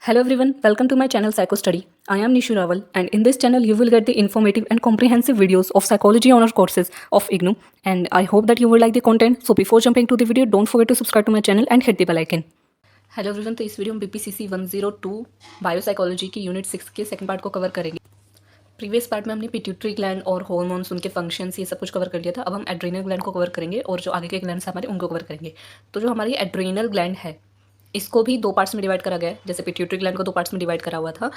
Hello everyone, welcome to my channel Psycho Study. I am Nishu Rawal and in this channel you will get the informative and comprehensive videos of psychology honor courses of IGNOU and I hope that you will like the content. So before jumping to the video, don't forget to subscribe to my channel and hit the bell icon. Hello everyone, तो इस video में BPCC 102 biopsychology की unit 6 के second part को cover करेंगे। Previous part में हमने pituitary gland और हार्मोन्स, उनके फंक्शंस, ये सब कुछ कवर कर लिया था। अब हम एड्रीनल ग्लैंड को कवर करेंगे और जो आगे के ग्लैंड्स हमारे उनको कवर करेंगे। तो जो हमारी एड्रीनल ग्लैंड है इसको भी दो पार्ट्स में डिवाइड करा गया है। जैसे पिट्यूटरी ग्लैंड को दो पार्ट्स में डिवाइड करा हुआ था,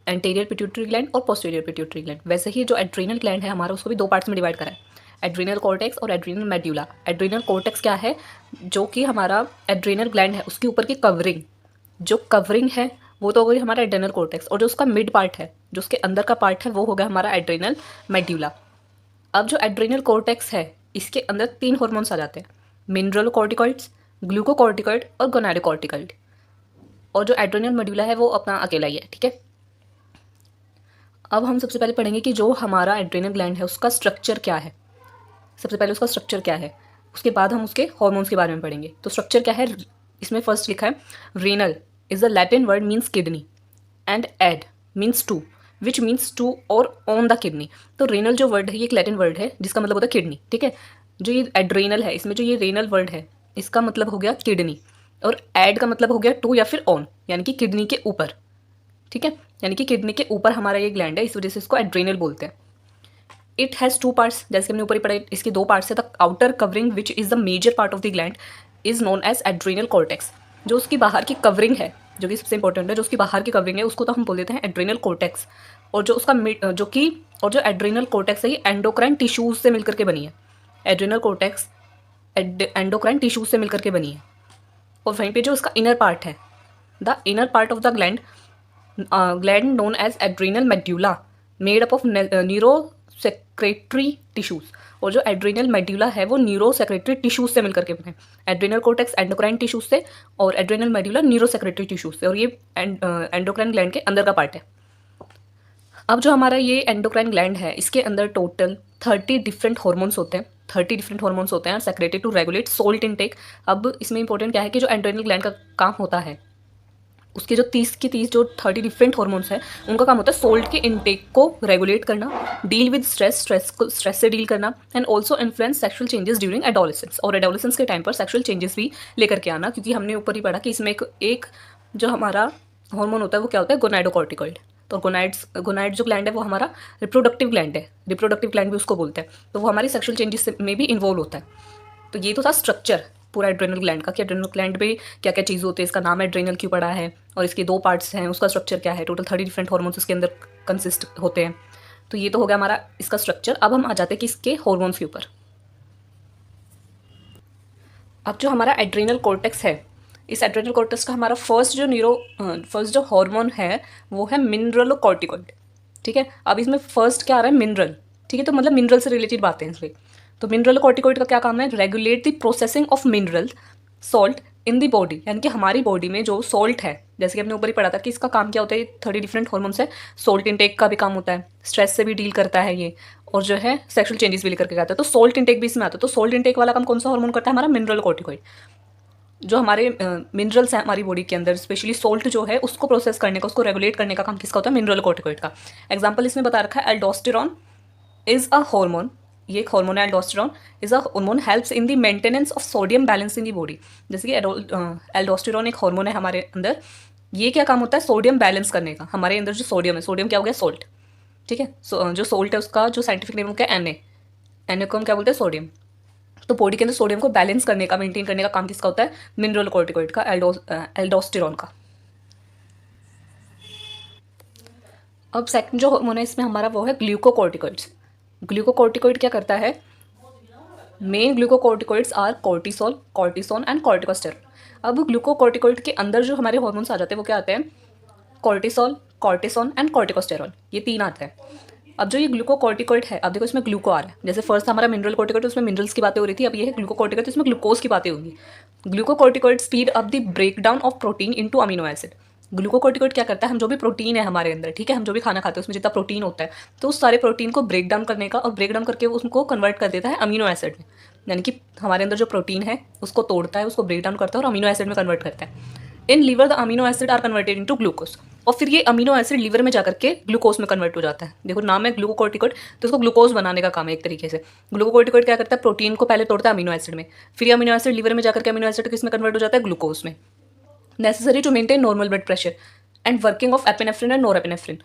एंटीरियर पिट्यूटरी ग्लैंड और पोस्टीरियर पिट्यूटरी ग्लैंड, वैसे ही जो एड्रीनल ग्लैंड है हमारा उसको भी दो पार्ट्स में डिवाइड करा है, एड्रीनल कॉर्टेक्स और एड्रीनल मेड्यूला। एड्रीनल कॉर्टेक्स क्या है? जो कि हमारा एड्रीनल ग्लैंड है उसके ऊपर की कवरिंग, जो कवरिंग है वो तो हो गई हमारा एड्रीनल कॉर्टेक्स, और जो उसका मिड पार्ट है, जो उसके अंदर का पार्ट है, वो हो गया हमारा एड्रीनल मेड्यूला। अब जो एड्रीनल कॉर्टेक्स है इसके अंदर तीन हार्मोन्स आ जाते हैं, मिनरलोकॉर्टिकॉइड्स, ग्लूकोकॉर्टिकॉइड और गोनाडोकॉर्टिकॉइड। और जो एड्रीनल मेड्यूला है वो अपना अकेला ही है, ठीक है। अब हम सबसे पहले पढ़ेंगे कि जो हमारा एड्रीनल ग्लैंड है उसका स्ट्रक्चर क्या है। सबसे पहले उसका स्ट्रक्चर क्या है, उसके बाद हम उसके हार्मोन्स के बारे में पढ़ेंगे। तो स्ट्रक्चर क्या है, इसमें फर्स्ट लिखा है renal is a Latin word means kidney and ad means to which means to और ऑन द किडनी। तो रेनल जो वर्ड है ये एक लैटिन वर्ड है जिसका मतलब होता है किडनी, ठीक है। जो ये एड्रीनल है इसमें जो ये रेनल वर्ड है इसका मतलब हो गया किडनी, और एड का मतलब हो गया टू या फिर ऑन, यानी कि किडनी के ऊपर, ठीक है। यानी कि किडनी के ऊपर हमारा ये ग्लैंड है, इस वजह से इसको एड्रीनल बोलते हैं। इट हैज़ टू पार्ट्स, जैसे हमने ऊपर ही पढ़ा, इसके दो पार्ट्स है। The outer covering which is the major part of the gland is known as adrenal cortex. जो उसकी बाहर की कवरिंग है, जो कि सबसे इंपॉर्टेंट है, जो उसकी बाहर की कवरिंग है उसको तो हम बोल देते हैं एड्रीनल कॉर्टेक्स। और जो उसका मिड जो कि और जो एड्रीनल कॉर्टेक्स है ये एंडोक्राइन टिश्यूज से मिलकर के बनी है। एड्रीनल कॉर्टेक्स एंडोक्राइन टिश्यूज से मिलकर के बनी है। और वहीं पे जो उसका इनर पार्ट है, the inner part of the gland gland known as adrenal medulla made up of neurosecretory tissues. और जो एड्रीनल मेड्यूला है वो न्यूरोसेक्रेटरी टिश्यूज से मिलकर के बने। एड्रीनल कॉर्टेक्स एंडोक्राइन टिश्यूज से और एड्रीनल मेड्यूला न्यूरोसेक्रेटरी टिश्यूज से, और ये एंडोक्राइन ग्लैंड के अंदर का पार्ट है। अब जो हमारा ये एंडोक्राइन ग्लैंड है इसके अंदर टोटल 30 डिफरेंट हार्मोन्स होते हैं। 30 डिफरेंट हार्मोन्स होते हैं secreted to regulate salt intake. अब इसमें इंपॉर्टेंट क्या है कि जो एंडोक्राइन ग्लैंड का काम होता है उसके जो 30 जो 30 डिफरेंट हार्मोन्स हैं उनका काम होता है सोल्ट के इनटेक को रेगुलेट करना, डील विद स्ट्रेस से डील करना, and also influence sexual changes during adolescence. और एडोलेसेंस के टाइम पर सेक्शुअल चेंजेस भी लेकर के आना, क्योंकि हमने ऊपर ही पढ़ा कि इसमें एक जो हमारा हार्मोन होता है वो क्या होता है, गोनाडोकॉर्टिकॉइड। तो गोनाइड जो ग्लैंड है वो हमारा रिप्रोडक्टिव ग्लैंड है, रिप्रोडक्टिव ग्लैंड भी उसको बोलते हैं। तो वो हमारी सेक्शुअल चेंजेस में भी इन्वॉल्व होता है। तो ये तो था स्ट्रक्चर पूरा एड्रेनल ग्लैंड का, कि एड्रेनल ग्लैंड पे क्या क्या चीज़ होती है, इसका नाम एड्रेनल क्यों पड़ा है, और इसके दो पार्ट्स हैं, उसका स्ट्रक्चर क्या है। टोटल 30 डिफरेंट हार्मोन्स इसके अंदर कंसिस्ट होते हैं। तो ये तो हो गया हमारा इसका स्ट्रक्चर। अब हम आ जाते हैं कि इसके हार्मोन्स के ऊपर। अब जो हमारा एड्रेनल कॉर्टेक्स है, इस एड्रेनल कॉर्टेक्स का हमारा फर्स्ट जो हार्मोन है वो है मिनरलोकॉर्टिकॉइड, ठीक है। अब इसमें फर्स्ट क्या आ रहा है, मिनरल, ठीक है। तो मतलब मिनरल से रिलेटेड बातें हैं इसमें। तो मिनरलोकॉर्टिकॉइड का क्या काम है, regulate the processing of mineral salt in the body, यानी कि हमारी बॉडी में जो सॉल्ट है, जैसे कि हमने ऊपर ही पढ़ा था कि इसका काम क्या होता है, 30 डिफरेंट हार्मोन्स है। सॉल्ट इंटेक का भी काम होता है, स्ट्रेस से भी डील करता है ये, और जो है सेक्सुअल चेंजेस भी लेकर के आता है। तो सॉल्ट इंटेक भी इसमें आता है। तो सॉल्ट इंटेक वाला काम कौन सा हार्मोन करता है, हमारा मिनरलोकॉर्टिकॉइड। जो हमारे मिनरल्स हैं हमारी बॉडी के अंदर, स्पेशली सॉल्ट जो है उसको प्रोसेस करने का, उसको रेगुलेट करने का काम किसका होता है, मिनरलोकॉर्टिकॉइड का। एग्जाम्पल इसमें बता रखा है, एल्डोस्टेरॉन इज अ हार्मोन, ये एक हार्मोन है aldosterone, is a hormone helps in the maintenance of sodium balance in the body. जैसे कि एल्डोस्टेरॉन एक हार्मोन है हमारे अंदर, ये क्या काम होता है, सोडियम बैलेंस करने का। हमारे अंदर जो सोडियम है, सोडियम क्या हो गया, सोल्ट, ठीक है। जो सोल्ट है उसका जो साइंटिफिक नेम क्या है, एन को हम क्या बोलते हैं, सोडियम। तो बॉडी के अंदर सोडियम को बैलेंस करने का, मेंटेन करने का काम किसका होता है, मिनरलोकॉर्टिकॉइड का, एल्डोस्टेरॉन का। अब सेकंड जो हार्मोन है इसमें हमारा वो है ग्लूकोकॉर्टिकॉइड्स। ग्लूकोकॉर्टिकॉइड क्या करता है, main glucocorticoids are cortisol, cortisone and corticosterone. अब ग्लूकोकॉर्टिकॉइड के अंदर जो हमारे हार्मोन्स आ जाते हैं वो क्या आते हैं, कॉर्टिसोल, कॉर्टिसोन एंड कॉर्टिकोस्टेरॉन, ये तीन आते हैं। अब जो ये ग्लूकोकॉर्टिकॉइड है, अब देखो इसमें ग्लूको आ रहा है। जैसे फर्स्ट हमारा मिनरल कॉर्टिकॉइड, उसमें मिनरल्स की बातें हो रही थी, अब ये है ग्लूकोकॉर्टिकॉइड, तो इसमें ग्लूकोज की बातें होंगी। Glucocorticoid speed up the break down of protein into amino acid. Glucocorticoid क्या करता है, हम जो भी प्रोटीन है हमारे अंदर, ठीक है, हम जो भी खाना खाते हैं उसमें जितना प्रोटीन होता है, तो उस सारे प्रोटीन को ब्रेक डाउन करने का, और ब्रेक डाउन करके उसको कन्वर्ट कर देता है अमीनो एसिड में। यानी कि हमारे अंदर जो प्रोटीन है उसको तोड़ता है, उसको ब्रेक डाउन करता है और अमीनो एसिड में कन्वर्ट करता है। In liver the amino acid are converted into glucose, और फिर ये अमीनो एसिड लीवर में जाकर के ग्लूकोज में कन्वर्ट हो जाता है। देखो नाम है ग्लूकोकॉर्टिकोइड, तो इसको ग्लूकोज बनाने का काम है एक तरीके से। ग्लूकोकॉर्टिकोइड क्या करता है, प्रोटीन को पहले तोड़ता है अमीनो एसिड में, फिर ये अमीनो एसिड लीवर में जाकर के अमीनो एसिड किस में कन्वर्ट हो जाता है, ग्लूकोज में। Necessary to maintain normal blood pressure and working of epinephrine and norepinephrine.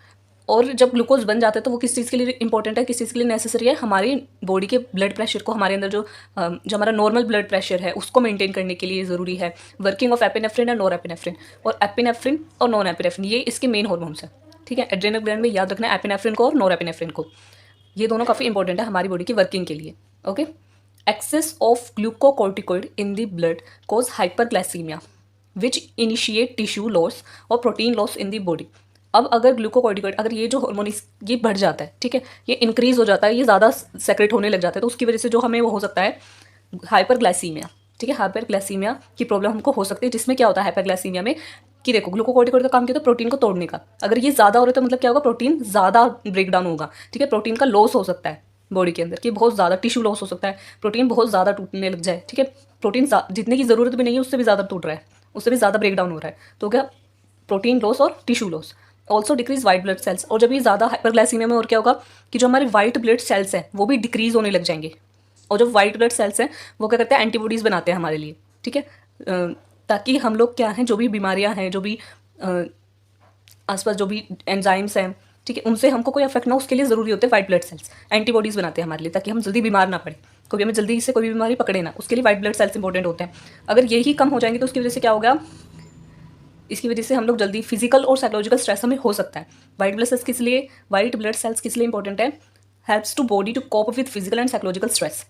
और जब ग्लूकोज बन जाता है तो वो किस चीज़ के लिए इंपॉर्टेंट है, किस चीज़ के लिए नेसेसरी है, हमारी बॉडी के ब्लड प्रेशर को, हमारे अंदर जो हमारा नॉर्मल ब्लड प्रेशर है उसको मेंटेन करने के लिए ज़रूरी है। Working of epinephrine and norepinephrine, और एपिनेफ्रिन और नॉन एपिनेफ्रिन ये इसके मेन हार्मोन्स हैं। ठीक है, एड्रेनल ग्लैंड में याद रखना है एपिनेफ्रिन को और नोरेपिनेफ्रिन को, ये दोनों काफ़ी इंपॉर्टेंट है हमारी बॉडी की वर्किंग के लिए। Okay, excess of glucocorticoid in the blood cause hyperglycaemia which initiate tissue loss और protein loss in the body. अब अगर ग्लूकोकॉर्टिकोइड, अगर ये जो हार्मोन ये बढ़ जाता है, ठीक है, ये इंक्रीज हो जाता है, ये ज़्यादा सेक्रेट होने लग जाता है, तो उसकी वजह से जो हमें वो हो सकता है हाइपरग्लाइसीमिया। ठीक है, हाइपरग्लाइसीमिया की प्रॉब्लम हमको हो सकती है, जिसमें क्या होता है हाइपरग्लाइसीमिया में कि देखो ग्लूकोकॉर्टिकोइड का काम किया तो प्रोटीन को तोड़ने का, अगर ये ज़्यादा हो रहा है तो मतलब क्या होगा, प्रोटीन ज़्यादा ब्रेक डाउन होगा। ठीक है, प्रोटीन का लॉस हो सकता है बॉडी के अंदर, कि बहुत ज़्यादा टिश्यू लॉस हो सकता है, प्रोटीन बहुत ज़्यादा टूटने लग जाए। ठीक है, प्रोटीन जितने की ज़रूरत भी नहीं है उससे भी ज़्यादा टूट रहा है, उससे भी ज़्यादा ब्रेक डाउन हो रहा है, तो क्या प्रोटीन लॉस और tissue loss. Also decrease white blood cells, और जब ये ज़्यादा हाइपरग्लाइसीमिया में और क्या होगा कि जो हमारे वाइट ब्लड सेल्स हैं वो भी डिक्रीज होने लग जाएंगे, और जो वाइट ब्लड सेल्स हैं वो क्या करते हैं, एंटीबॉडीज़ बनाते हैं हमारे लिए। ठीक है, ताकि हम लोग क्या हैं, जो भी बीमारियां हैं, जो भी आसपास जो भी एंजाइम्स हैं, ठीक है, उनसे हमको कोई अफेक्ट ना, उसके लिए ज़रूरी होते हैं वाइट ब्लड सेल्स, एंटीबॉडीज़ बनाते हैं हमारे लिए, ताकि हम जल्दी बीमार ना पड़े, कोई हमें जल्दी से कोई भी बीमारी पकड़े ना, उसके लिए वाइट ब्लड सेल्स इंपॉर्टेंट होते हैं। अगर यही कम हो जाएंगे तो उसकी वजह से क्या होगा, इसकी वजह से हम लोग जल्दी फिजिकल और साइकोलॉजिकल स्ट्रेस हमें हो सकता है। वाइट ब्लड सेल्स किस लिए, वाइट ब्लड सेल्स किस लिए इंपॉर्टेंट है, helps to body to cope with physical and psychological stress.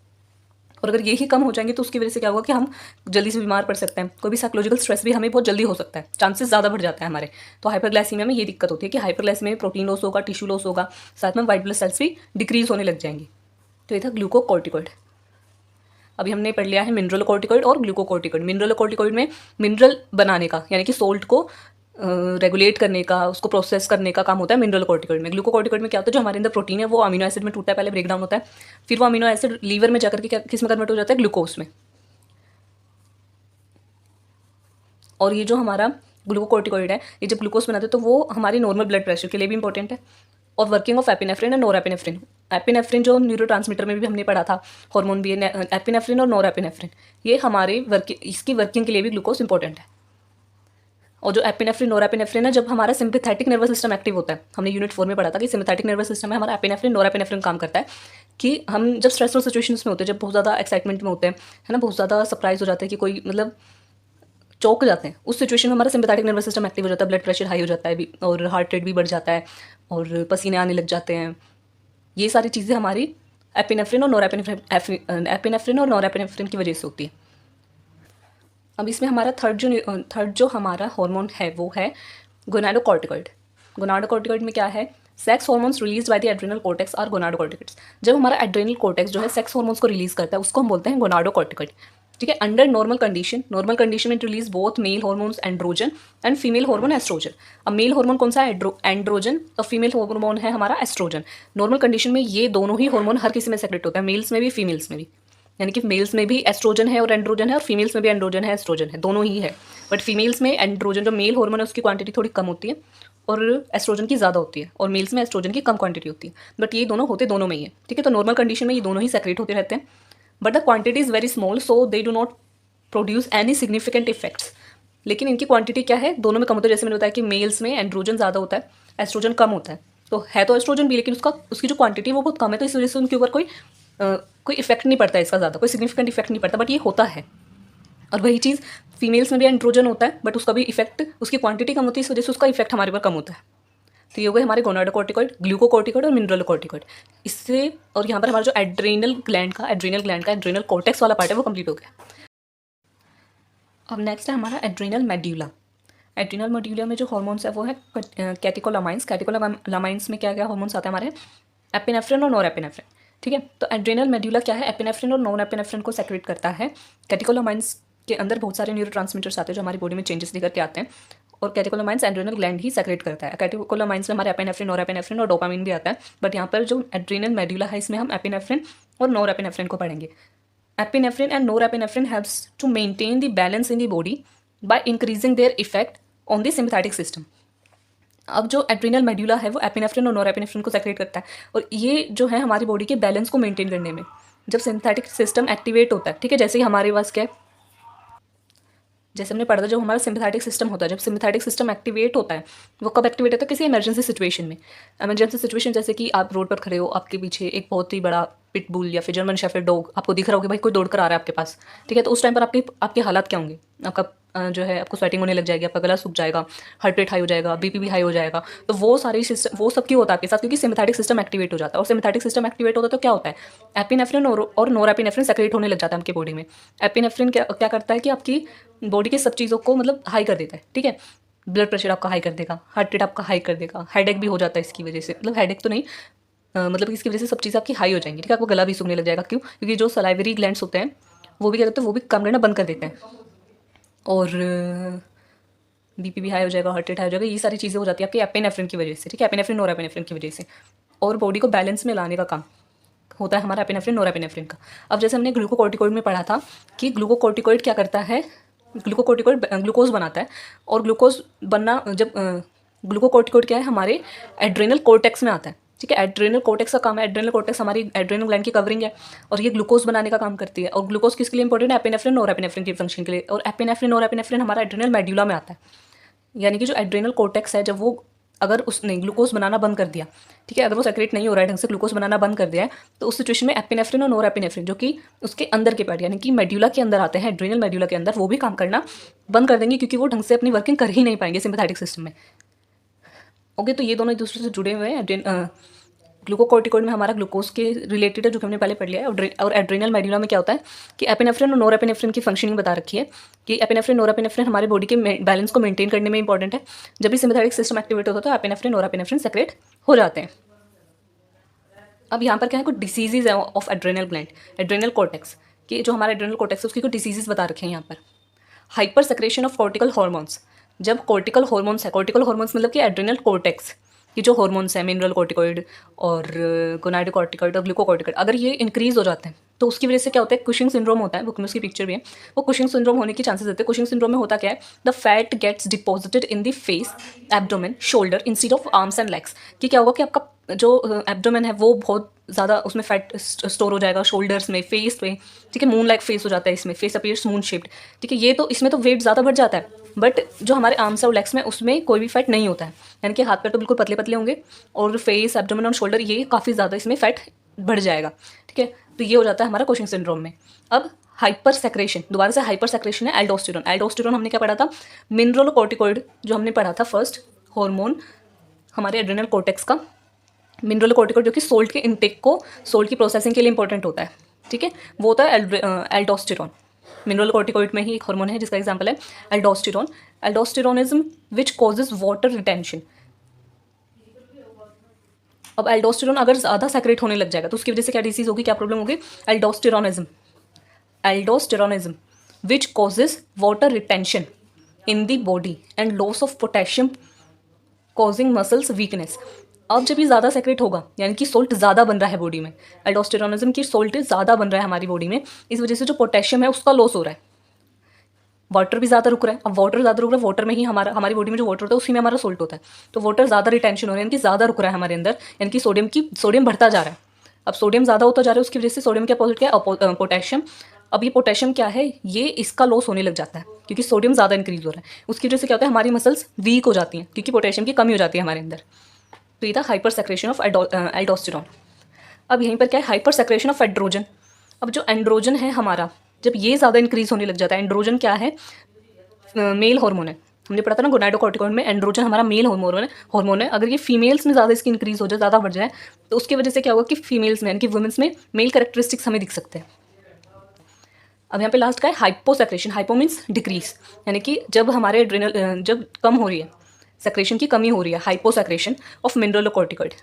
और अगर यही कम हो जाएंगे तो उसकी वजह से क्या होगा कि हम जल्दी से बीमार पड़ सकते हैं, कोई भी साइकोलॉजिकल स्ट्रेस भी हमें बहुत जल्दी हो सकता है, चांसेस ज़्यादा बढ़ जाता है हमारे। तो हाइपरग्लाइसीमिया में ये दिक्कत होती है कि हाइपरग्लाइसीमिया में प्रोटीन लॉस होगा, टिश्यू लॉस होगा, साथ में वाइट ब्लड सेल्स भी डिक्रीज होने लग जाएंगे। तो ये था ग्लूकोकॉर्टिकोइड। अभी हमने पढ़ लिया है मिनरल कॉर्टिकोइड और ग्लूकोकॉर्टिकोइड। मिनरल कॉर्टिकोइड में मिनरल बनाने का, यानी कि सोल्ट को रेगुलेट करने का, उसको प्रोसेस करने का काम होता है मिनरल कॉर्टिकोइड में। ग्लूकोकॉर्टिकोइड में क्या होता है, जो हमारे अंदर प्रोटीन है वो अमीनो एसिड में टूटता है, पहले ब्रेक डाउन होता है, फिर वो अमीनो एसिड लीवर में जाकर के किस में कन्वर्ट हो जाता है, ग्लूकोज में। और ये जो हमारा ग्लूकोकॉर्टिकोइड है, ये जब ग्लूकोज बनाते हैं तो वो हमारी नॉर्मल ब्लड प्रेशर के लिए भी इंपॉर्टेंट है। और वर्किंग ऑफ एपिनेफ्रिन और नोरेपिनेफ्रिन, एपिनेफ्रिन जो न्यूरोट्रांसमीटर में भी हमने पढ़ा था, हार्मोन भी है, एपिनेफ्रिन और नोरेपिनेफ्रिन, ये हमारे इसकी वर्किंग के लिए भी ग्लूकोज इंपॉर्टेंट है। और जो एपिनेफ्रिन नोरेपिनेफ्रिन है, जब हमारा सिंपैथेटिक नर्वस सिस्टम एक्टिव होता है, हमने यूनिट 4 में पढ़ा था कि सिंपैथेटिक नर्वस सिस्टम में हमारा एपिनेफ्रिन नोरेपिनेफ्रिन काम करता है, कि हम जब स्ट्रेसफुल सिचुएशंस में होते हैं, जब बहुत ज़्यादा एक्साइटमेंट में होते हैं, है ना, बहुत ज़्यादा सरप्राइज हो जाता है कि कोई मतलब चौंक जाते हैं, उस सिचुएशन में हमारा सिंपैथेटिक नर्वस सिस्टम एक्टिव हो जाता है, ब्लड प्रेशर हाई हो जाता है भी, और हार्ट रेट भी बढ़ जाता है, और पसीने आने लग जाते हैं। ये सारी चीज़ें हमारी एपिनेफ्रिन और नोरेपिनेफ्रिन की वजह से होती है। अब इसमें हमारा थर्ड जो हमारा हार्मोन है वो है गोनाडोकॉर्टिकॉइड। गोनाडोकॉर्टिकॉइड में क्या है, sex hormones release by the adrenal cortex are gonadocorticoids. जब हमारा एड्रेनल कॉर्टेक्स जो है सेक्स हार्मोन्स को रिलीज करता है उसको हम बोलते हैं गोनाडोकॉर्टिकॉइड। ठीक है, अंडर नॉर्मल कंडीशन में release both male hormones androgen and female hormone estrogen. अब मेल हार्मोन कौन सा है, एंड्रोजन, और फीमेल हार्मोन है हमारा एस्ट्रोजन। नॉर्मल कंडीशन में ये दोनों ही हार्मोन हर किसी में सेक्रेट होता है, मेल्स में भी फीमेल्स में भी, यानी कि मेल्स में भी एस्ट्रोजन है और एंड्रोजन है, और फीमेल्स में भी एंड्रोजन है एस्ट्रोजन है, दोनों ही है। बट फीमेल्स में एंड्रोजन जो मेल हार्मोन है उसकी क्वांटिटी थोड़ी कम होती है और एस्ट्रोजन की ज़्यादा होती है, और मेल्स में एस्ट्रोजन की कम क्वांटिटी होती है, बट ये दोनों होते दोनों में ही है। ठीक है, तो नॉर्मल कंडीशन में ये दोनों ही सेक्रेट होते रहते हैं, but the quantity is very small, so they do not produce any significant effects. लेकिन इनकी क्वांटिटी क्या है, दोनों में कम होता है। जैसे मैंने बताया कि मेल्स में एंड्रोजन ज़्यादा होता है, एस्ट्रोजन कम होता है, तो है तो एस्ट्रोजन भी, लेकिन उसकी जो क्वांटिटी है वो बहुत कम है, तो इस वजह से उनके ऊपर कोई इफेक्ट नहीं पड़ता है इसका, ज़्यादा कोई सिग्निफिकेंट इफेक्ट नहीं पड़ता, बट ये होता है। और वही चीज़ फीमेल्स में भी एंड्रोजन होता है, बट उसका भी इफेक्ट, उसकी क्वांटिटी कम होती है, इस वजह से उसका इफेक्ट हमारे ऊपर कम होता है। तो ये हो गए हमारे गोनाडोकॉर्टिकॉइड, ग्लूकोकॉर्टिकॉइड और मिनरल कॉर्टिकॉइड। इससे और यहाँ पर हमारा जो एड्रेनल ग्लैंड का एड्रेनल कॉर्टेक्स वाला पार्ट है वो कंप्लीट हो गया। अब नेक्स्ट है हमारा एड्रेनल मेड्यूला। एड्रेनल मेड्यूला में जो हार्मोन्स है वो है कैटेकोलामाइंस। कैटेकोलामाइंस में क्या क्या हार्मोन्स आते हैं हमारे, एपिनेफ्रिन और नोरेपिनेफ्रिन। ठीक है, तो एड्रेनल मेड्यूला क्या है, एपिनेफ्रिन और नोरेपिनेफ्रिन को सेक्रेट करता है। कैटेकोलामाइंस के अंदर बहुत सारे न्यूरोट्रांसमीटर्स आते हैं जो हमारी बॉडी में चेंजेस लेकर के आते हैं, और कैटेकोलामाइंस एड्रेनल ग्लैंड ही सेक्रेट करता है। कैटेकोलामाइंस में हमारे एपिनेफ्रिन, नोरेपिनेफ्रिन और डोपामिन भी आता है, बट यहाँ पर जो एड्रेनल मेड्यूला है इसमें हम एपिनेफ्रिन और नोरेपिनेफ्रिन को पढ़ेंगे। Epinephrine and norepinephrine helps to maintain the balance in the body by increasing their effect on the sympathetic system. अब जो एड्रिनल मेड्यूला है वो एपिनेफ्रिन और नॉरएपिनेफ्रिन को सेक्रेट करता है, और ये जो है हमारी बॉडी के बैलेंस को मेंटेन करने में, जब सिम्पैथेटिक सिस्टम एक्टिवेट होता है, ठीक है, जैसे ही हमारे पास क्या है, जैसे हमने पढ़ा था, जो हमारा सिम्पैथेटिक सिस्टम होता है, जब सिम्पैथेटिक सिस्टम एक्टिवेट होता है, वो कब एक्टिवेट होता है? किसी इमरजेंसी सिचुएशन में। इमरजेंसी सिचुएशन जैसे कि आप रोड पर खड़े हो, आपके पीछे एक बहुत ही बड़ा पिटबुल या फिर जर्मन शेफर्ड डॉग आपको दिख रहा होगा, भाई कोई दौड़ कर आ रहा है आपके पास, ठीक है, तो उस टाइम पर आपके हालात क्या होंगे? आपका जो है आपको स्वेटिंग होने लग जाएगी, आपका गला सूख जाएगा, हार्ट रेट हाई हो जाएगा, बीपी भी हाई हो जाएगा। तो वो सारी सिस्टम, वो सब क्यों होता है आपके साथ? क्योंकि सिम्पैथेटिक सिस्टम एक्टिवेट हो जाता है, और सिम्पैथेटिक सिस्टम एक्टिवेट होता है तो क्या होता है? एपिनेफ्रिन और नॉरएपिनेफ्रिन सेक्रेट होने लग जाता है आपकी बॉडी में। एपिनेफ्रिन क्या क्या करता है कि आपकी बॉडी की सब चीज़ों को मतलब हाई कर देता है, ठीक है, ब्लड प्रेशर आपका हाई कर देगा, हार्ट रेट आपका हाई कर देगा, हेडेक भी हो जाता है इसकी वजह से, मतलब हेडेक तो नहीं, मतलब इसकी वजह से सब चीज़ आपकी हाई हो जाएंगी, ठीक है, आपको गला भी सूखने लग जाएगा। क्यों? क्योंकि जो सलाइवरी ग्लैंड्स होते हैं वो भी क्या करते हैं, वो भी काम करना बंद कर देते हैं, और बीपी भी हाई हो जाएगा, हार्ट रेट हाई हो जाएगा, ये सारी चीज़ें हो जाती है आपकी एपिनेफ्रिन की वजह से, ठीक है, एपिनेफ्रिन नॉरएपिनेफ्रिन की वजह से। और बॉडी को बैलेंस में लाने का काम होता है हमारा एपिनेफ्रिन नॉरएपिनेफ्रिन का। अब जैसे हमने ग्लूकोकॉर्टिकॉइड में पढ़ा था कि ग्लूकोकॉर्टिकॉइड क्या करता है, ग्लूकोकॉर्टिकॉइड ग्लूकोज बनाता है, और ग्लूकोज बनना जब ग्लूकोकॉर्टिकॉइड क्या है, हमारे एड्रेनल कोर्टेक्स में आता है, ठीक है, एड्रेनल कोर्टेक्स का काम है, एड्रेनल कोर्टेक्स हमारी एड्रेनल ग्लैंड की कवरिंग है, और ये ग्लूकोज बनाने का काम करती है। और ग्लूकोज किसके लिए इंपॉर्टेंट है? एपिनेफ्रिन और एपिनेफ्रिन की फंक्शन के लिए। और एपिनेफ्रिन और एपिनेफ्रिन हमारा एड्रेनल मेड्यूला में आता है, यानी कि जो एड्रेनल कोर्टेक्स है, जब वो अगर उसने ग्लूकोज बनाना बंद कर दिया, ठीक है, अगर वो सेक्रेट नहीं हो रहा है ढंग से, ग्लूकोज बनाना बंद कर दिया है, तो उस सिचुएशन में एपिनेफ्रिन और नॉरएपिनेफ्रिन जो कि उसके अंदर के पार्ट यानी कि मेड्यूला के अंदर आते हैं, एड्रेनल मेड्यूला के अंदर, वो भी काम करना बंद कर देंगे, क्योंकि वो ढंग से अपनी वर्किंग कर ही नहीं पाएंगे सिम्पैथेटिक सिस्टम में। ओके, तो ये दोनों एक दूसरे से जुड़े हुए हैं। ग्लूकोकॉर्टिकॉइड में हमारा ग्लूकोज के रिलेटेड है, जो कि हमने पहले पढ़ लिया है, और एड्रेनल मेड्यूला में क्या होता है कि एपिनेफ्रिन और नॉरएपिनेफ्रिन की फंक्शनिंग बता रखी है कि एपिनेफ्रिन नॉरएपिनेफ्रिन हमारे बॉडी के बैलेंस को मेंटेन करने में इंपॉर्टेंट है। जब भी सिम्पैथेटिक सिस्टम एक्टिवेट होता है तो एपिनेफ्रिन नॉरएपिनेफ्रिन सेक्रेट हो जाते हैं। अब यहाँ पर क्या है, कुछ डिसीजेज है of adrenal gland, adrenal cortex, कि जो हमारा एड्रेनल कोर्टेक्स है उसकी कुछ डिसीजेज बता रखे हैं यहाँ पर। Hyper secretion of cortical hormones, जब कॉर्टिकल हॉर्मोन्स है, कॉर्टिकल हॉर्मोन्स मतलब कि एड्रेनल कोर्टेक्स की जो हॉर्मोन्स हैं, मिनरल कॉर्टिकॉइड और गोनाडोकॉर्टिकॉइड और ग्लूकोकॉर्टिकॉइड, अगर ये इंक्रीज हो जाते हैं तो उसकी वजह से क्या होता है, कुशिंग सिंड्रोम होता है, बुक में उसकी पिक्चर भी है, वो कुशिंग सिंड्रोम होने की चांसेस रहते हैं। कुशिंग सिंड्रोम में होता क्या है, the fat gets deposited in the face, abdomen, shoulder instead of arms and legs, कि क्या होगा कि आपका जो एब्डोमेन है वो बहुत ज़्यादा उसमें फैट स्टोर हो जाएगा, शोल्डर्स में, फेस पे, ठीक है, मून लाइक फेस हो जाता है इसमें, फेस अपीयर्स मून शेप्ड, ठीक है, ये तो इसमें तो वेट ज़्यादा बढ़ जाता है, बट जो हमारे आर्म्स और लेग्स में उसमें कोई भी फैट नहीं होता है, यानी कि हाथ पैर तो बिल्कुल पतले पतले होंगे, और फेस, एब्डोमेन और शोल्डर ये काफ़ी ज़्यादा इसमें फैट बढ़ जाएगा, ठीक है, तो ये हो जाता है हमारा कुशिंग सिंड्रोम में। अब हाइपर सेक्रेशन, दोबारा से हाइपर सेक्रेशन है एल्डोस्टेरोन। एल्डोस्टेरोन हमने क्या पढ़ा था, मिनरलोकॉर्टिकॉइड जो हमने पढ़ा था फर्स्ट हार्मोन हमारे एड्रेनल कोर्टेक्स का, मिनरलोकॉर्टिकॉइड जो कि सोल्ट के इंटेक को, सोल्ट की प्रोसेसिंग के लिए इंपॉर्टेंट होता है, ठीक है, वो होता है एल्डोस्टेरोन। मिनरलोकॉर्टिकॉइड में ही एक हार्मोन है जिसका एग्जांपल है aldosterone. Aldosteronism which causes water retention. अब एल्डोस्टेरोन अगर ज़्यादा सेक्रेट होने लग जाएगा तो उसकी वजह से क्या डिसीज होगी, क्या प्रॉब्लम होगी, aldosteronism, aldosteronism which causes water retention in the body and loss of potassium causing muscles weakness. अब जब ये ज़्यादा सेक्रेट होगा, यानी कि सोल्ट ज़्यादा बन रहा है बॉडी में, एल्डोस्टेरोनिज्म की सोल्ट ज़्यादा बन रहा है हमारी बॉडी में, इस वजह से जो पोटेशियम है उसका लॉस हो रहा है, वाटर भी ज़्यादा रुक रहा है। अब वाटर ज़्यादा रुक रहा है, वाटर में ही हमारी बॉडी में जो वाटर होता है उसी में हमारा सोल्ट होता है, तो वाटर ज़्यादा रिटेंशन हो रहा है, यानी कि ज़्यादा रुक रहा है हमारे अंदर, यानी कि सोडियम बढ़ता जा रहा है। अब सोडियम ज़्यादा होता जा रहा है, उसकी वजह से सोडियम क्या पॉजिट क्या है, पोटेशियम। अब ये पोटेशियम क्या है, ये इसका लॉस होने लग जाता है क्योंकि सोडियम ज़्यादा इंक्रीज हो रहा है, उसकी वजह से क्या होता है, हमारी मसल्स वीक हो जाती हैं क्योंकि पोटेशियम की कमी हो जाती है हमारे अंदर। तो ये था हाइपर सेक्रेशन ऑफ एल्डोस्टेरोन। अब यहीं पर क्या है, हाइपर सेक्रेशन ऑफ एंड्रोजन। अब जो एंड्रोजन है हमारा, जब ये ज़्यादा इंक्रीज होने लग जाता है, एंड्रोजन क्या है, मेल हार्मोन है, हमने पढ़ा था ना गोनाडोकॉर्टिकॉइड में, एंड्रोजन हमारा मेल हार्मोन है। अगर ये फीमेल्स में ज़्यादा इसकी इंक्रीज हो जाए, ज़्यादा बढ़ जाए, तो उसकी वजह से क्या होगा कि फीमेल्स में यानी कि वुमेंस में मेल कैरेक्टरिस्टिक्स हमें दिख सकते हैं। अब यहाँ पे लास्ट का है hypo secretion. Hypo means decrease, यानी कि जब हमारे एड्रेनल जब कम हो रही है, सेक्रेशन की कमी हो रही है, hypo secretion of mineralocorticoid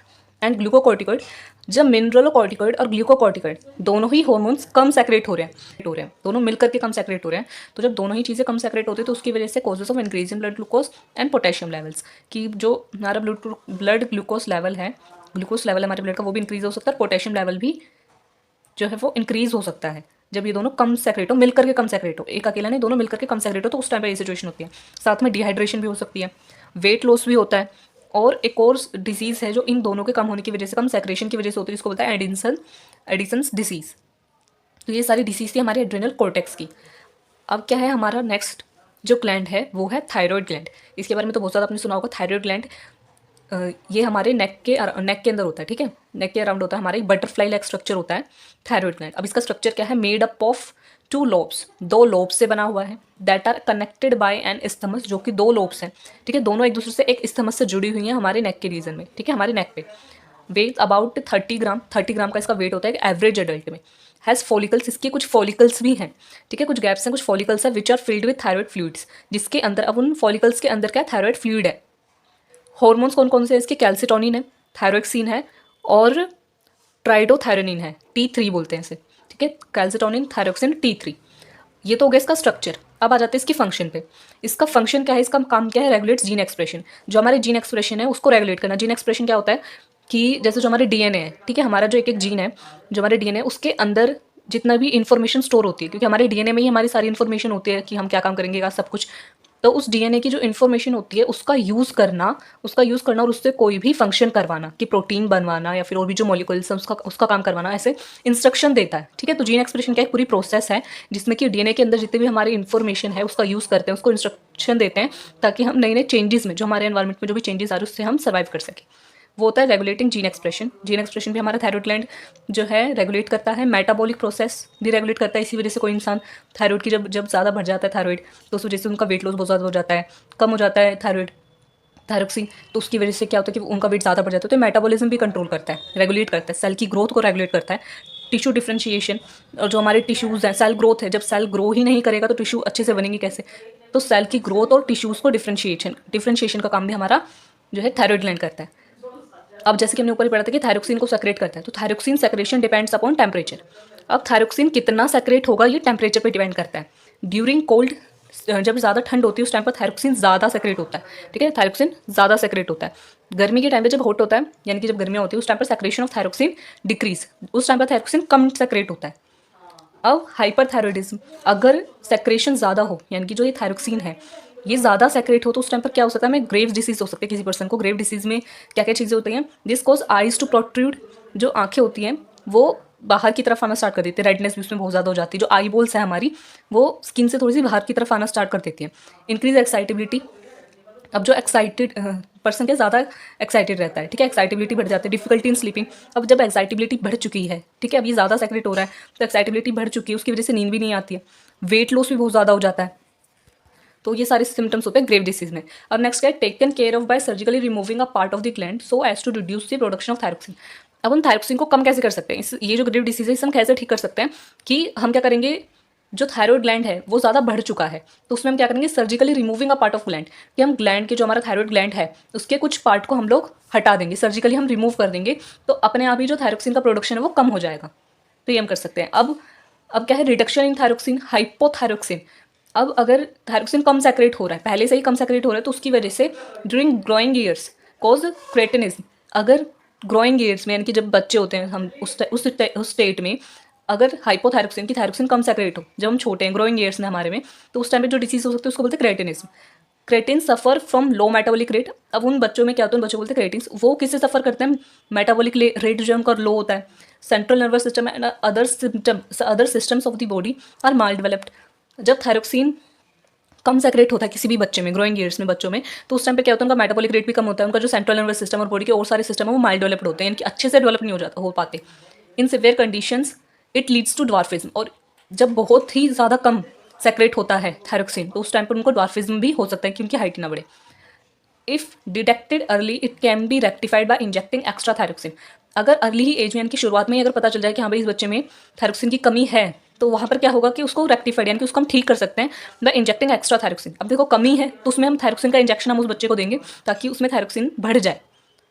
and glucocorticoid. जब मिनरलोकॉर्टिकॉइड और ग्लूकोकॉर्टिकॉइड दोनों ही हार्मोन्स कम सेक्रेट हो रहे हैं, दोनों मिलकर के कम सेक्रेट हो रहे हैं, तो जब दोनों ही चीज़ें कम सेक्रेट होती है तो उसकी वजह से causes of increase in blood glucose and potassium levels, कि जो हमारा ब्लड ग्लूकोज लेवल है, ग्लूकोज लेवल हमारे ब्लड का वो भी इंक्रीज हो सकता है, पोटेशियम लेवल भी जो है वो इंक्रीज हो सकता है जब ये दोनों कम सेक्रेट हो, मिलकर के कम सेक्रेट हो, एक अकेला नहीं, दोनों मिलकर के कम सेक्रेट हो, तो उस टाइम पर ये सिचुएशन होती है। साथ में डिहाइड्रेशन भी हो सकती है, वेट लॉस भी होता है, और एक और डिसीज़ है जो इन दोनों के कम होने की वजह से, कम सेक्रेशन की वजह से होती है, इसको बोलता है एडिसन्स डिसीज़। तो ये सारी डिसीज़ थी हमारे एड्रेनल कॉर्टेक्स की। अब क्या है हमारा नेक्स्ट जो ग्लैंड है वो है थायराइड ग्लैंड। इसके बारे में तो बहुत ज़्यादा आपने सुना होगा। थायराइड ग्लैंड ये हमारे नेक के अंदर होता है, ठीक है, नेक के अराउंड होता है, हमारा एक बटरफ्लाई लाइक स्ट्रक्चर होता है थायराइड ग्लैंड। अब इसका स्ट्रक्चर क्या है, made up of 2 lobes, 2 lobes से बना हुआ है, that are connected by an isthmus, जो कि 2 लोब्स हैं, ठीक है, दोनों एक दूसरे से एक इस्थमस से जुड़ी हुई हैं हमारे नेक के रीजन में, ठीक है, हमारे नेक पे। वेट अबाउट 30 ग्राम का इसका वेट होता है एवरेज एडल्ट में। हैज़ फॉलिकल्स, इसके कुछ फॉलिकल्स भी हैं, ठीक है, कुछ गैप्स हैं, कुछ फॉलिकल्स हैं which are filled with thyroid fluids, जिसके अंदर, अब उन फॉलिकल्स के अंदर क्या है, थायराइड फ्लूइड है। हॉर्मोन्स कौन कौन से हैं इसके, कैल्सिटोनिन है, थायरोक्सिन है, और ट्राइडोथायरोनिन है, T3 बोलते हैं इसे, ठीक है, कैल्सिटोनिन, थायरोक्सिन, T3। ये तो हो गया इसका स्ट्रक्चर। अब आ जाते हैं इसकी फंक्शन पे। इसका फंक्शन क्या है, इसका काम क्या है, रेगुलेट्स जीन एक्सप्रेशन। जो हमारे जीन एक्सप्रेशन है उसको रेगुलेट करना। जीन एक्सप्रेशन क्या होता है कि जैसे जो हमारे डीएनए है, ठीक है, हमारा जो एक जीन है, जो हमारे डीएनए उसके अंदर जितना भी इन्फॉर्मेशन स्टोर होती है, क्योंकि हमारे डीएनए में ही हमारी सारी इन्फॉर्मेशन होती है कि हम क्या काम करेंगे का सब कुछ। तो उस डीएनए की जो इन्फॉर्मेशन होती है उसका यूज़ करना और उससे कोई भी फंक्शन करवाना, कि प्रोटीन बनवाना या फिर और भी जो मॉलिक्यूल्स हैं उसका काम करवाना, ऐसे इंस्ट्रक्शन देता है, ठीक है। तो जीन एक्सप्रेशन क्या एक पूरी प्रोसेस है जिसमें कि डीएनए के अंदर जितनी भी हमारी इन्फॉर्मेशन है उसका यूज़ करते हैं, उसको इंस्ट्रक्शन देते हैं, ताकि हम नए नए चेंजेस में, जो हमारे एनवायरमेंट में जो भी चेंजेस आ रहे हैं उससे हम सर्वाइव कर सकें। वो होता है regulating gene expression. Gene expression भी हमारा थायराइड ग्लैंड जो है रेगुलेट करता है। मेटाबॉलिक प्रोसेस भी रेगुलेट करता है। इसी वजह से कोई इंसान थायराइड की जब ज़्यादा बढ़ जाता है थायराइड, तो उस वजह से उनका वेट लॉस बहुत ज़्यादा हो जाता है, कम हो जाता है थायरोक्सिन, तो उसकी वजह से क्या होता है कि उनका वेट ज़्यादा बढ़ जाता है। तो मेटाबॉलिज्म भी कंट्रोल करता है, रेगुलेट करता है, सेल की ग्रोथ को रेगुलेट करता है, टिश्यू डिफ्रेंशिएशन, और जो हमारे टिश्यूज़ हैं, सेल ग्रोथ है, जब सेल ग्रो ही नहीं करेगा तो टिश्यू अच्छे से बनेंगे कैसे। तो सेल की ग्रोथ और टिश्यूज़ को डिफ्रेंशिएशन का काम भी हमारा जो है थायराइड ग्लैंड करता है। अब जैसे कि हमने ऊपर ही पढ़ा था कि थायरोक्सिन को सेक्रेट करता है, तो thyroxine secretion depends upon temperature. अब थायरोक्सिन कितना सेक्रेट होगा ये टेम्परेचर पे डिपेंड करता है। ड्यूरिंग कोल्ड, जब ज़्यादा ठंड होती है उस टाइम पर थायरोक्सिन ज़्यादा सेक्रेट होता है, ठीक है, थायरोक्सिन ज़्यादा सेक्रेट होता है। गर्मी के टाइम पे जब हॉट होता है, यानी कि जब गर्मियाँ होती है उस टाइम पर सेक्रेशन ऑफ थायरोक्सिन डिक्रीज, उस टाइम पर थायरोक्सिन कम सेक्रेट होता है। अब हाइपरथायरॉयडिज्म, अगर सेक्रेशन ज़्यादा हो, यानी कि जो ये थायरोक्सिन है ये ज़्यादा सेक्रेट हो, तो उस टाइम पर क्या हो सकता है, हमें ग्रेव डिसीज हो सकती है किसी पर्सन को। ग्रेव डिसीज में क्या क्या चीज़ें होती हैं, this cause eyes to protrude, जो आंखें होती हैं वो बाहर की तरफ आना स्टार्ट कर देती है, रेडनेस भी उसमें बहुत ज़्यादा हो जाती है, जो आई बॉल्स है हमारी वो स्किन से थोड़ी सी बाहर की तरफ आना स्टार्ट कर देती है। इंक्रीज एक्साइटेबिलिटी, अब जो एक्साइटेड पर्सन क्या ज़्यादा एक्साइटेड रहता है, ठीक है, एक्साइटेबिलिटी बढ़ जाती है। डिफिकल्टी इन स्लीपिंग, अब जब एक्साइटेबिलिटी बढ़ चुकी है, ठीक है, अब ये ज़्यादा सेक्रेट हो रहा है तो एक्साइटेबिलिटी बढ़ चुकी है, उसकी वजह से नींद भी नहीं आती है। वेट लॉस भी बहुत ज़्यादा हो जाता है। तो ये सारे सिम्टम्स होते हैं ग्रेव डिसीज में। अब नेक्स्ट क्या है, taken care of by surgically removing a part of the gland so as to reduce the production of thyroxine. अब हम थायरोक्सिन को कम कैसे कर सकते हैं, ये जो ग्रेव डिसीज है इसे हम कैसे ठीक कर सकते हैं, कि हम क्या करेंगे, जो थायराइड ग्लैंड है वो ज़्यादा बढ़ चुका है तो उसमें हम क्या करेंगे, surgically removing a part of gland, कि हम ग्लैंड के जो हमारा थायराइड ग्लैंड है उसके कुछ पार्ट को हम लोग हटा देंगे, सर्जिकली हम रिमूव कर देंगे, तो अपने आप ही जो थायरोक्सिन का प्रोडक्शन है वो कम हो जाएगा। तो ये हम कर सकते हैं। अब क्या है, रिडक्शन इन थायरोक्सिन, हाइपोथायरोक्सिन। अब अगर थायरोक्सिन कम सेक्रेट हो रहा है, पहले से ही कम सेक्रेट हो रहा है, तो उसकी वजह से during growing years cause cretinism. अगर ग्रोइंग ईयर्स में, यानी कि जब बच्चे होते हैं हम उस स्टेट में, अगर हाइपोथायरोक्सिन की थायरोक्सिन कम सेक्रेट हो, जब हम छोटे हैं ग्रोइंग ईयर्स में हमारे में, तो उस टाइम पे जो डिसीज हो सकती है उसको बोलते हैं cretinism. Creatine suffer from low metabolic rate. अब उन बच्चों में क्या होता है, उन बच्चों को बोलते हैं क्रेटिन्स, वो किससे सफ़र करते हैं, मेटाबॉलिक रेट जो उनका लो होता है। Central nervous system and other systems of the body are mal developed. जब थायरोक्सिन कम सेक्रेट होता है किसी भी बच्चे में, ग्रोइंग ईयर्स में बच्चों में, तो उस टाइम पे क्या होता है, उनका मेटाबॉलिक रेट भी कम होता है, उनका जो सेंट्रल नर्वस सिस्टम और बॉडी के और सारे सिस्टम है वो माइल डेवलप्ड होते हैं, यानी कि अच्छे से डेवलप नहीं हो पाते। In severe conditions it leads to dwarfism. और जब बहुत ही ज़्यादा कम सेक्रेट होता है थायरोक्सिन तो उस टाइम पर उनको ड्वार्फिज्म भी हो सकता है कि उनकी हाइट ना बढ़े। If detected early it can be rectified by injecting extra thyroxine. अगर अर्ली ही एज में, यानी कि शुरुआत में ही अगर पता चल जाए कि हाँ भाई इस बच्चे में थायरोक्सिन की कमी है, तो वहाँ पर क्या होगा कि उसको रेक्टिफाइड, यानी कि उसको हम ठीक कर सकते हैं बाय इंजेक्टिंग एक्स्ट्रा थायरोक्सिन। अब देखो कमी है तो उसमें हम थायरोक्सिन का इंजेक्शन हम उस बच्चे को देंगे ताकि उसमें थायरोक्सिन बढ़ जाए।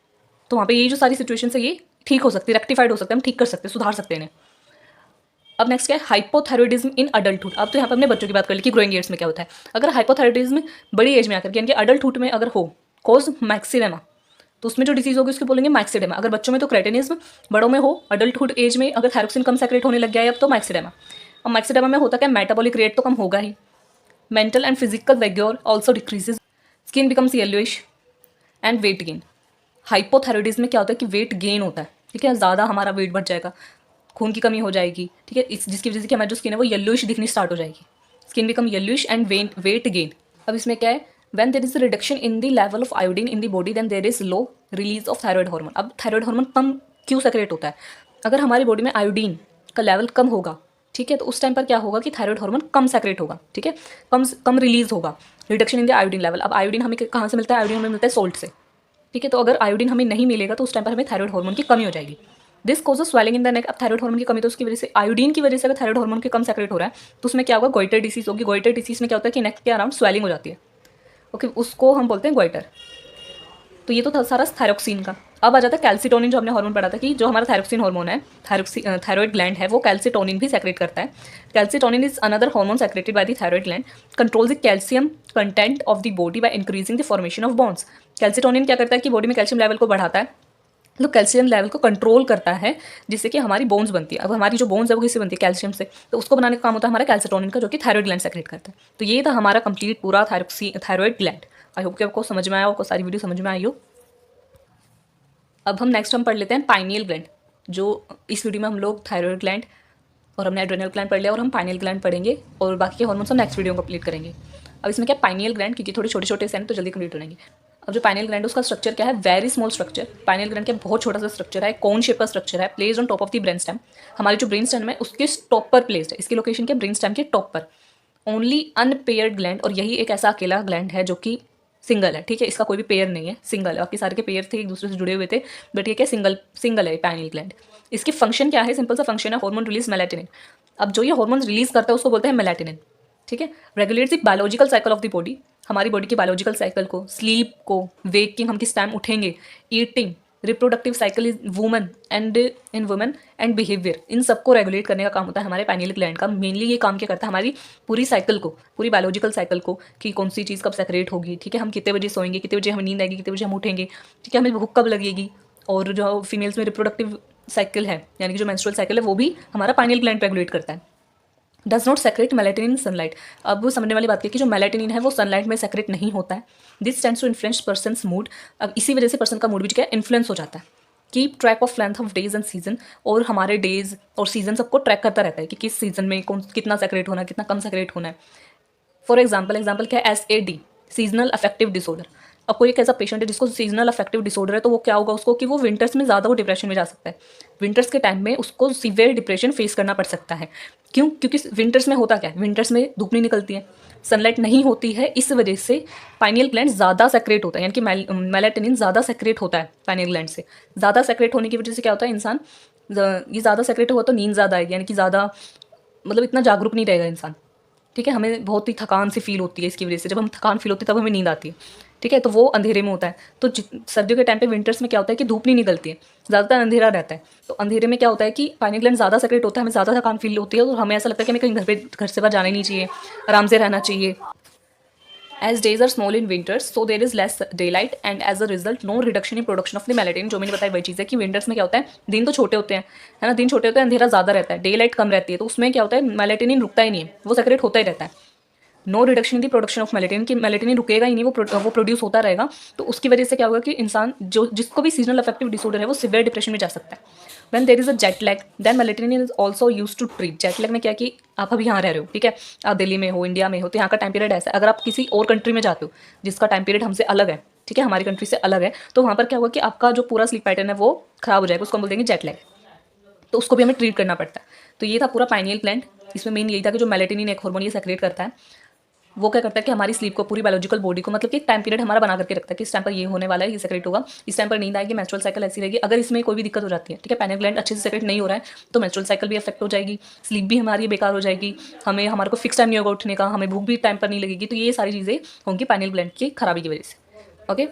तो वहाँ पे ये जो सारी सिचुएशन है ये ठीक हो सकती है, रेक्टिफाइड हो सकते हैं, हम ठीक कर सकते हैं, सुधार सकते हैं इन्हें। अब नेक्स्ट क्या है, हाइपोथायरॉयडिज्म इन अडल्टहुड। अब तो यहाँ पर हमने बच्चों की बात कर ली कि ग्रोइंग ईयर्स में क्या होता है। अगर हाइपोथायरॉयडिज्म बड़ी एज में आकर के, यानी कि अडल्टहुड में अगर हो, कॉज मैक्सिडेमा, तो उसमें जो डिसीज होगी उसको बोलेंगे मैक्सिडेमा। अगर बच्चों में तो क्रेटिनिज्म, बड़ों में हो अडल्टहुड एज में अगर थायरोक्सिन कम सेक्रेट होने लग गया है अब तो मैक्सिडेमा। और मैक्सिडर्मा में होता क्या, मेटाबॉलिक रेट तो कम होगा ही, mental and physical vigour also decreases, skin becomes yellowish and weight gain. Hypothyroidism में क्या होता है कि वेट गेन होता है, ठीक है, ज़्यादा हमारा वेट बढ़ जाएगा, खून की कमी हो जाएगी, ठीक है, इस जिसकी वजह से कि हमारी जो स्किन है वो येलोइश दिखनी स्टार्ट हो जाएगी, skin become yellowish and weight gain. अब इसमें क्या है, when there is a reduction in the level of iodine in the body then there is low release of thyroid hormone. अब थायराइड हार्मोन कम क्यों सेक्रेट होता है, अगर हमारी बॉडी में आयोडीन का लेवल कम होगा, ठीक है, तो उस टाइम पर क्या होगा कि थायराइड हार्मोन कम सेक्रेट होगा, ठीक है, कम कम रिलीज होगा, reduction in the iodine level. अब आयोडीन हमें कहाँ से मिलता है, आयोडीन हमें मिलता है सोल्ट से, ठीक है, तो अगर आयोडीन हमें नहीं मिलेगा तो उस टाइम पर हमें थायराइड हार्मोन की कमी हो जाएगी। This causes swelling in the neck. अब थायराइड हार्मोन की कमी तो उसकी वजह से, आयोडीन की वजह से अगर थायराइड हार्मोन के कम सेक्रेट हो रहा है तो उसमें क्या होगा, गोइटर डिसीज होगी। गोइटर डिसीज में क्या होता है कि नेक के अराउंड स्वेलिंग हो जाती है, ओके, उसको हम बोलते हैं गोइटर। तो ये तो था सारा थायरोक्सिन का। अब आ जाता है कैल्सिटोनिन, जो हमने हार्मोन पढ़ा था कि जो हमारा थायरोक्सिन हार्मोन है, थायराइड ग्लैंड है, वो कैल्सिटोनिन भी सेक्रेट करता है। Calcitonin is another hormone secreted by the thyroid gland, controls the calcium content of the body by increasing the formation of bones. Calcitonin क्या करता है कि बॉडी में कैल्शियम लेवल को बढ़ाता है, तो कैल्शियम लेवल को कंट्रोल करता है, जिससे कि हमारी बोन्स बनती है। अब हमारी जो बोन्स है वो किससे बनती है, कैल्शियम से, तो उसको बनाने का काम होता है हमारा कैल्सिटोनिन का, जो कि थायराइड ग्लैंड सेक्रेट करता है। तो ये था हमारा कंप्लीट पूरा थायराइड ग्लैंड। आई होप कि आपको समझ में आया, आपको सारी वीडियो समझ में आई हो। अब हम नेक्स्ट पढ़ लेते हैं पाइनियल ग्लैंड। जो इस वीडियो में हम लोग थायराइड ग्लैंड और हमने एड्रेनल ग्लैंड पढ़ लिया, और हम पाइनियल ग्लैंड पढ़ेंगे, और बाकी के हार्मोन्स हम नेक्स्ट वीडियो में कंप्लीट करेंगे। अब इसमें क्या, पाइनियल ग्लैंड, क्योंकि थोड़े छोटे छोटे से हैं तो जल्दी कंप्लीट हो जाएंगे। अब जो पाइनियल ग्लैंड है उसका स्ट्रक्चर क्या है, very small structure. Pineal gland का बहुत छोटा सा स्ट्रक्चर है, कोन शेप का स्ट्रक्चर है, placed on top of the brain stem. हमारी जो ब्रेन स्टेम है उसके टॉप पर प्लेस्ड है, इसकी लोकेशन क्या, ब्रेन स्टेम के टॉप पर। ओनली अनपेयर्ड ग्लैंड, और यही एक ऐसा अकेला ग्लैंड है जो कि सिंगल है, ठीक है, इसका कोई भी पेयर नहीं है, सिंगल है। बाकी सारे के पेयर थे, एक दूसरे से जुड़े हुए थे, बट ये क्या सिंगल है पाइनियल ग्लैंड। इसकी फंक्शन क्या है, सिंपल सा फंक्शन है, हार्मोन रिलीज मेलाटोनिन। अब जो ये हार्मोन रिलीज करता है उसको बोलते हैं मेलाटोनिन, ठीक है। Regulates the biological cycle of the body, हमारी बॉडी की बायोलॉजिकल साइकिल को, स्लीप को, वेकिंग हम किस टाइम उठेंगे, eating, reproductive cycle is woman and behaviour, इन सबको रेगुलेट करने का काम होता है हमारे पाइनियल ग्लैंड का। मेनली ये काम क्या करता है, हमारी पूरी साइकिल को, पूरी बायोलॉजिकल साइकिल को, कि कौन सी चीज़ कब सेक्रेट होगी, ठीक है, हम कितने बजे सोएंगे, कितने बजे हमें नींद आएगी, कितने बजे हम उठेंगे, ठीक है, हमें भूख कब लगेगी, और जो फीमेल्स में रिप्रोडक्टिव साइकिल है, यानी कि जो मेंस्ट्रुअल साइकिल है, वो भी हमारा पाइनियल ग्लैंड रेगुलेट करता है। Does not secrete melatonin in sunlight. अब वो समझने वाली बात है कि जो मेलाटोनिन है वो सनलाइट में सेक्रेट नहीं होता है। This tends to influence person's mood. अब इसी वजह से पर्सन का मूड भी क्या इन्फ्लुएंस हो जाता है। Keep track of length of days and season, और हमारे डेज और सीजन सबको ट्रैक करता रहता है कि किस सीजन में कौन कितना सेक्रेट होना है, कितना कम सेक्रेट होना है। फॉर एग्जाम्पल क्या है, SAD, सीजनल अफेक्टिव डिसऑर्डर। अब कोई एक ऐसा पेशेंट है जिसको सीजनल अफेक्टिव डिसऑर्डर है, तो वो क्या होगा उसको कि वो विंटर्स में ज़्यादा वो डिप्रेशन में जा सकता है। विंटर्स के टाइम में उसको सीवियर डिप्रेशन फेस करना पड़ सकता है। क्यों, क्योंकि विंटर्स में होता क्या है, विंटर्स में धूप नहीं निकलती है, सनलाइट नहीं होती है, इस वजह से पाइनियल ग्लैंड ज़्यादा सेक्रेट होता है, यानी कि मेलाटोनिन ज़्यादा सेक्रेट होता है पाइनियल ग्लैंड से। ज़्यादा सेक्रेट होने की वजह से क्या होता है, इंसान ये ज़्यादा सेक्रेट हुआ तो नींद ज़्यादा आएगी, यानी कि ज़्यादा मतलब इतना जागरूक नहीं रहेगा इंसान, ठीक है, हमें बहुत ही थकान सी फील होती है इसकी वजह से। जब हम थकान फील होती है तब हमें नींद आती है, ठीक है, तो वो अंधेरे में होता है। तो सर्दियों के टाइम पे विंटर्स में क्या होता है कि धूप नहीं निकलती है, ज़्यादातर अंधेरा रहता है, तो अंधेरे में क्या होता है कि पाइनियल ग्लैंड ज़्यादा सेक्रेट होता है, हमें ज़्यादा थकान फील होती है, और हमें ऐसा लगता है कि हमें कहीं घर से बाहर जाना ही नहीं चाहिए, आराम से रहना चाहिए। As days are small in winters so there is less daylight and as a result no reduction in production of the melatonin. जो मैंने बताया वही चीज़ है कि विंटर्स में क्या होता है, दिन तो छोटे होते हैं, है ना, दिन छोटे होते हैं, अंधेरा ज़्यादा रहता है, डे लाइट कम रहती है, तो उसमें क्या होता है मेलाटोनिन रुकता ही नहीं है, वो सेक्रेट होता ही रहता है। No reduction in the production of melatonin, कि मेलाटोनिन रुकेगा ही नहीं, वो प्रोड्यूस होता रहेगा। तो उसकी वजह से क्या होगा कि इंसान जो जिसको भी सीजनल अफेक्टिव डिसऑर्डर है वो सिवियर डिप्रेशन में जा सकता है। When there is a jet lag then melatonin is also use to treat. Jet lag में क्या कि आप अभी यहाँ रह रहे हो, ठीक है, आप दिल्ली में हो, इंडिया में हो, तो यहाँ का टाइम पीरियड ऐसा है। अगर आप किसी और कंट्री में जाते हो जिसका टाइम पीरियड हमसे अलग है, ठीक है, हमारी कंट्री से अलग है, तो वहाँ पर क्या होगा कि आपका जो पूरा स्लीप पैटर्न है वो खराब हो जाएगा, उसको हम बोल देंगे जेट लैग, तो उसको भी हमें ट्रीट करना पड़ता है। तो ये था पूरा पाइनियल ग्लैंड। इसमें मेन यही था कि जो मेलाटोनिन एक हार्मोन ये सेक्रेट करता है, वो क्या करता है कि हमारी स्लीप को, पूरी बायोलॉजिकल बॉडी को, मतलब कि एक टाइम पीरियड हमारा बना करके रखता है कि इस टाइम पर ये होने वाला है, ये सेक्रेट होगा, इस टाइम पर नींद आएगी, मेंस्ट्रुअल साइकिल ऐसी रहेगी। अगर इसमें कोई भी दिक्कत हो जाती है, ठीक है, पाइनियल ग्लैंड अच्छे से सेक्रेट नहीं हो रहा है, तो मेंस्ट्रुअल साइकिल भी अफेक्ट हो जाएगी, स्लीप भी हमारी बेकार हो जाएगी, हमारे को फिक्स टाइम नहीं होगा उठने का, हमें भूख भी टाइम पर नहीं लगेगी। तो ये सारी चीज़ें होंगी पाइनियल ग्लैंड की खराबी की वजह से। ओके,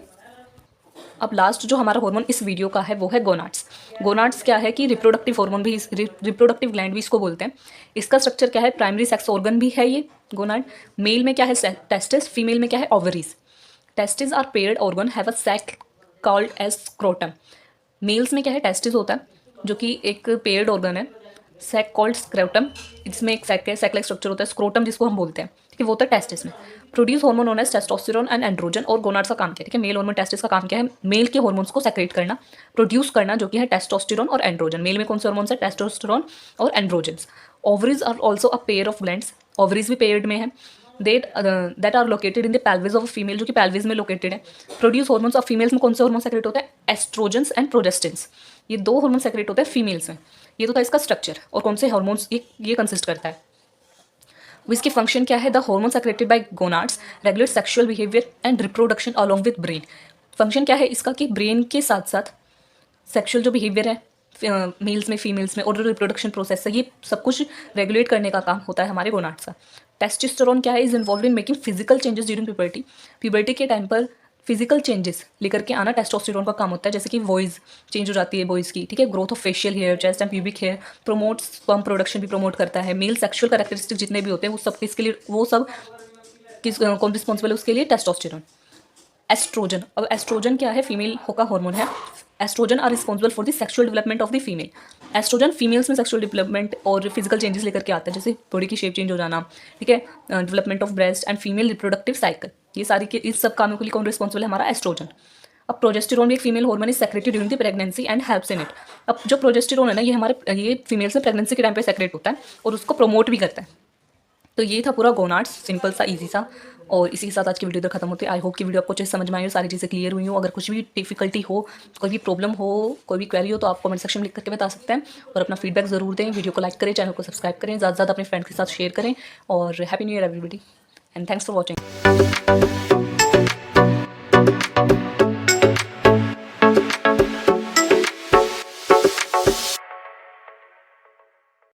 अब लास्ट जो हमारा हार्मोन इस वीडियो का है वो है गोनाड्स। गोनाड्स क्या है कि रिप्रोडक्टिव हार्मोन भी, रिप्रोडक्टिव ग्लैंड भी इसको बोलते हैं। इसका स्ट्रक्चर क्या है, प्राइमरी सेक्स ऑर्गन भी है ये गोनाड। मेल में क्या है टेस्टिस, फीमेल में क्या है ovaries. Testis are paired organ have a sac called as scrotum. Males में क्या है टेस्टिस होता है जो कि एक पेयर्ड ऑर्गन है, सैक कॉल्ड स्क्रोटम, इसमें एक सैक लाइक स्ट्रक्चर होता है, स्क्रोटम जिसको हम बोलते हैं, ठीक है, वो होता है टेस्टिस में। Produce hormone known as testosterone and androgen, और गोनाड्स का काम क्या है, ठीक है, मेल हार्मोन टेस्टिस का काम क्या है, मेल के हार्मोन्स को सेक्रेट करना, प्रोड्यूस करना, जो कि है टेस्टोस्टेरोन और एंड्रोजन। मेल में कौन से हार्मोन्स है, टेस्टोस्टेरोन और androgens. Ovaries are also a pair of glands, ovaries भी पेयर्ड में है, that are located in the pelvis of female, जो कि पेल्विस में लोकेटेड है। प्रोड्यूस हार्मोन्स ऑफ फीमेल्स में कौन से हार्मोन सेक्रेट होता है, एस्ट्रोजन्स एंड प्रोजेस्टिन्स, ये दो हार्मोन सेक्रेट होते हैं फीमेल्स में। ये तो था इसका स्ट्रक्चर, और कौन से हार्मोन्स ये कंसिस्ट करता है। इसकी फंक्शन क्या है, the hormone secreted bye gonads regulate sexual behaviour and reproduction along with brain. Function क्या है इसका कि ब्रेन के साथ साथ सेक्सुअल जो बिहेवियर है मेल्स में फीमेल्स में और रिप्रोडक्शन प्रोसेस है, ये सब कुछ रेगुलेट करने का काम होता है हमारे गोनाड्स का। टेस्टोस्टेरोन क्या है, is involve in making physical changes during puberty. Puberty के टाइम पर फिजिकल चेंजेस लेकर के आना टेस्टोस्टेरोन का काम होता है, जैसे कि वॉइस चेंज हो जाती है बॉयज़ की, ठीक है, growth of facial hair, chest and pubic hair, promotes sperm production भी प्रमोट करता है। मेल सेक्सुअल कैरेक्टरिस्टिक जितने भी होते हैं वो सब किसके लिए, वो सब किस कौन रिस्पॉन्सिबल है उसके लिए, टेस्टोस्टेरोन। एस्ट्रोजन, अब एस्ट्रोजन क्या है, फीमेल का हार्मोन है। Estrogen are responsible for the sexual development of the female. Estrogen females में सेक्सुअल डेवलपमेंट और फिजिकल चेंजेस लेकर के आता है, जैसे बॉडी की शेप चेंज हो जाना, ठीक है, development of breast and female reproductive cycle, ये सारी के इस सब कामों के लिए कौन रिस्पॉन्सिबल है, हमारा एस्ट्रोजन। अब प्रोजेस्टेरोन भी एक female hormone is secreted during the pregnancy and helps in it. अब जो प्रोजेस्टेरोन है ना, ये फीमेल्स में प्रेगनेंसी के टाइम पे सेक्रेट होता है और उसको प्रमोट भी करता है। तो ये था पूरा गोनाड्स, सिंपल सा, इजी सा, और इसी के साथ आज की वीडियो इधर खत्म होती है। आई होप कि वीडियो आपको अच्छे से समझ में आई हो, सारी चीज़ें क्लियर हुई हो। अगर कुछ भी डिफिकल्टी हो, कोई भी प्रॉब्लम हो, कोई भी क्वेरी हो, तो आप कमेंट सेक्शन में लिख करके बता सकते हैं, और अपना फीडबैक ज़रूर दें। वीडियो को लाइक करें, चैनल को सब्सक्राइब करें, ज़्यादा से ज़्यादा अपने फ्रेंड्स के साथ शेयर करें, और happy new year everybody, and thanks for watching.